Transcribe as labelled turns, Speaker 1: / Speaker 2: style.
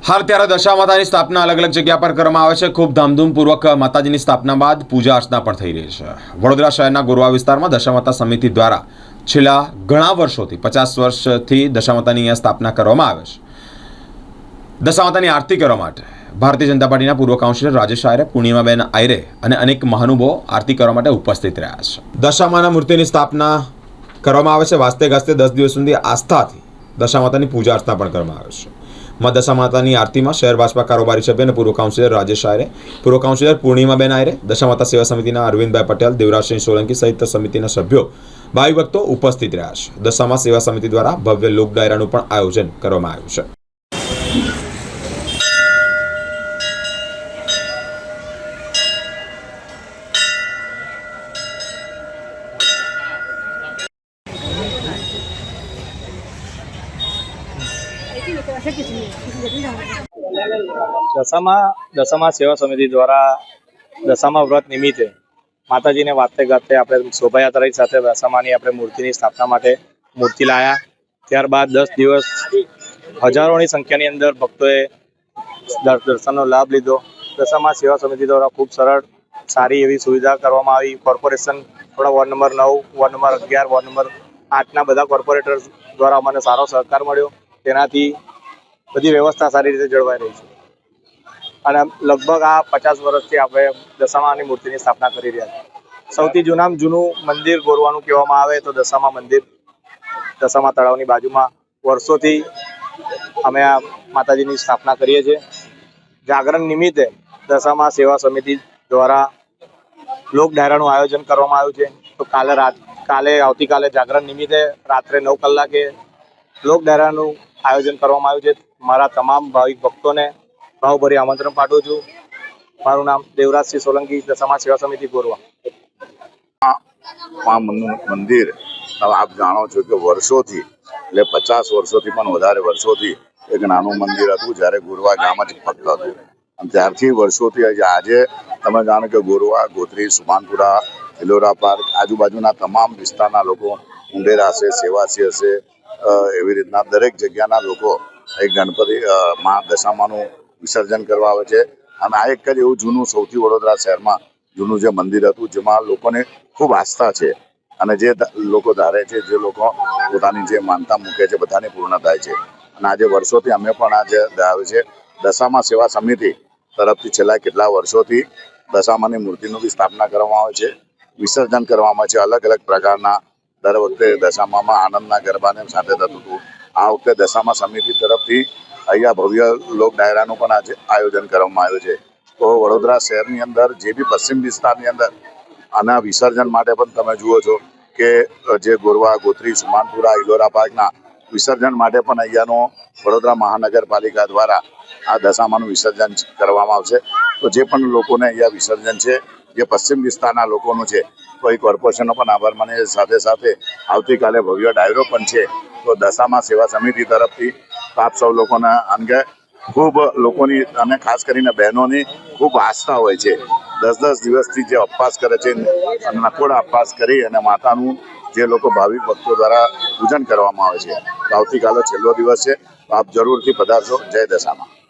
Speaker 1: હાલ ત્યારે દશા માતાની સ્થાપના અલગ અલગ જગ્યા પર કરવામાં આવે છે। ખૂબ ધામધૂમપૂર્વક માતાજીની સ્થાપના બાદ પૂજા અર્ચના પણ થઈ રહી છે। વડોદરા શહેરના ગોરવા વિસ્તારમાં દશા માતા સમિતિ દ્વારા છેલ્લા ઘણા વર્ષોથી 50 વર્ષથી દશા માતાની અહીંયા સ્થાપના કરવામાં આવે છે। દશા માતાની આરતી કરવા માટે ભારતીય જનતા પાર્ટીના પૂર્વ કાઉન્સિલર રાજેશ આયરે, પૂર્ણિમાબેન આયરે અને અનેક મહાનુભાવો આરતી કરવા માટે ઉપસ્થિત રહ્યા છે। દશા માના મૂર્તિની સ્થાપના કરવામાં આવે છે। વાસ્તે ગાસ્તે 10 દિવસ સુધી આસ્થાથી દશા માતાની પૂજા અર્ચના પણ કરવામાં આવે છે। માં દશા માતાની આરતીમાં શહેર ભાજપા કારોબારી સભ્ય અને પૂર્વ કાઉન્સિલર રાજેશ આયરે, પૂર્વ કાઉન્સિલર પૂર્ણિમાબેન આયરે, દશા માતા સેવા સમિતિના અરવિંદભાઈ પટેલ, દેવરાજસિંહ સોલંકી સહિત સમિતિના સભ્યો, ભાવિ ભક્તો ઉપસ્થિત રહ્યા છે। દશામા સેવા સમિતિ દ્વારા ભવ્ય લોક ડાયરાનું પણ આયોજન કરવામાં આવ્યું છે।
Speaker 2: દશામા સેવા સમિતિ દ્વારા દશામા વ્રત નિમિત્તે માતાજીને વાતે ગાતે આપણે શોભાયાત્રા સાથે દશામાની આપણે મૂર્તિની સ્થાપના માટે મૂર્તિ લાયા। ત્યારબાદ 10 દિવસ હજારોની સંખ્યાની અંદર ભક્તોએ દર્શનનો લાભ લીધો। દશામા સેવા સમિતિ દ્વારા ખૂબ સરળ સારી એવી સુવિધા કરવામાં આવી। કોર્પોરેશન થોડા ward number 9, ward number 11, ward number 8ના બધા કોર્પોરેટર દ્વારા મને સારો સહકાર મળ્યો। તેનાથી બધી વ્યવસ્થા સારી રીતે જળવાઈ રહી છે અને લગભગ આ 50 વર્ષથી આપણે દશામાની મૂર્તિની સ્થાપના કરી રહ્યા છીએ। સૌથી જૂનામાં જૂનું મંદિર ગોરવાનું કહેવામાં આવે તો દશામા મંદિર, દશામા તળાવની બાજુમાં વર્ષોથી અમે આ માતાજીની સ્થાપના કરીએ છીએ। જાગરણ નિમિત્તે દશામા સેવા સમિતિ દ્વારા લોક ડાયરાનું આયોજન કરવામાં આવ્યું છે। તો આવતીકાલે જાગરણ નિમિત્તે રાત્રે 9 કલાકે લોક ડાયરાનું આયોજન કરવામાં આવ્યું છે। મારા તમામ ભાવિક ભક્તોને ભાવભરી આમંત્રણ પાઠવું છું। મારું નામ દેવરાજસિંહ સોલંકી, દશામા સેવા સમિતિ ગોરવા।
Speaker 3: મંદિર આપ જાણો છો કે વર્ષોથી એટલે 50 વર્ષોથી પણ વધારે વર્ષોથી એક નાનું મંદિર હતું, જ્યારે ગોરવા ગામ જ ફક્ત હતું અને ત્યારથી વર્ષોથી આજે તમે જાણો કે ગોરવા, ગોત્રી, સુમાનપુરા, એલોરા પાર્ક, આજુબાજુના તમામ વિસ્તારના લોકો, ઉંડેરા હશે, સેવાસી હશે, એવી રીતના દરેક જગ્યાના લોકો એક ગણપતિ માં દશામાનું વિસર્જન કરવા આવે છે। અને આ એક જ એવું જૂનું સૌથી વડોદરા શહેરમાં જૂનું જે મંદિર હતું, જેમાં લોકોને ખૂબ આસ્થા છે અને જે લોકો ધારે છે, જે લોકો પોતાની જે માનતા મૂકે છે, બધાની પૂર્ણ થાય છે। અને આજે વર્ષોથી અમે પણ આજે આવે છે દશામા સેવા સમિતિ તરફથી છેલ્લા કેટલા વર્ષોથી દશામાની મૂર્તિનું બી સ્થાપના કરવામાં આવે છે, વિસર્જન કરવામાં આવે છે। અલગ અલગ પ્રકારના દર વખતે દશામામાં આનંદના ગરબાને સાથે થતું હતું। આ વખતે દશામા સમિતિ તરફથી અહીંયા ભવ્ય લોક ડાયરાનું પણ આજે આયોજન કરવામાં આવ્યું છે। તો વડોદરા શહેરની અંદર જે બી પશ્ચિમ વિસ્તારની અંદર આના વિસર્જન માટે પણ તમે જુઓ છો કે જે ગોરવા, ગોત્રી, સુમાનપુરા, ઇલોરા પાર્કના વિસર્જન માટે પણ અહીંયાનો વડોદરા મહાનગરપાલિકા દ્વારા આ દશામાનું વિસર્જન કરવામાં આવશે। તો જે પણ લોકોને અહીંયા વિસર્જન છે, જે પશ્ચિમ વિસ્તારના લોકોનું છે, તો એ કોર્પોરેશનનો પણ આભાર માને। સાથે સાથે આવતીકાલે ભવ્ય ડાયરો પણ છે। તો દશામા સેવા સમિતિ તરફથી આપ સૌ લોકોના અંગે ખૂબ લોકોની અને ખાસ કરીને બહેનોની ખૂબ આસ્થા હોય છે। 10 દિવસથી જે ઉપવાસ કરે છે, નકોડા ઉપવાસ કરી અને માતાનું જે લોકો ભાવિક ભક્તો દ્વારા પૂજન કરવામાં આવે છે। તો આવતીકાલે છેલ્લો દિવસ છે, તો આપ જરૂરથી પધારશો। જય દશામા।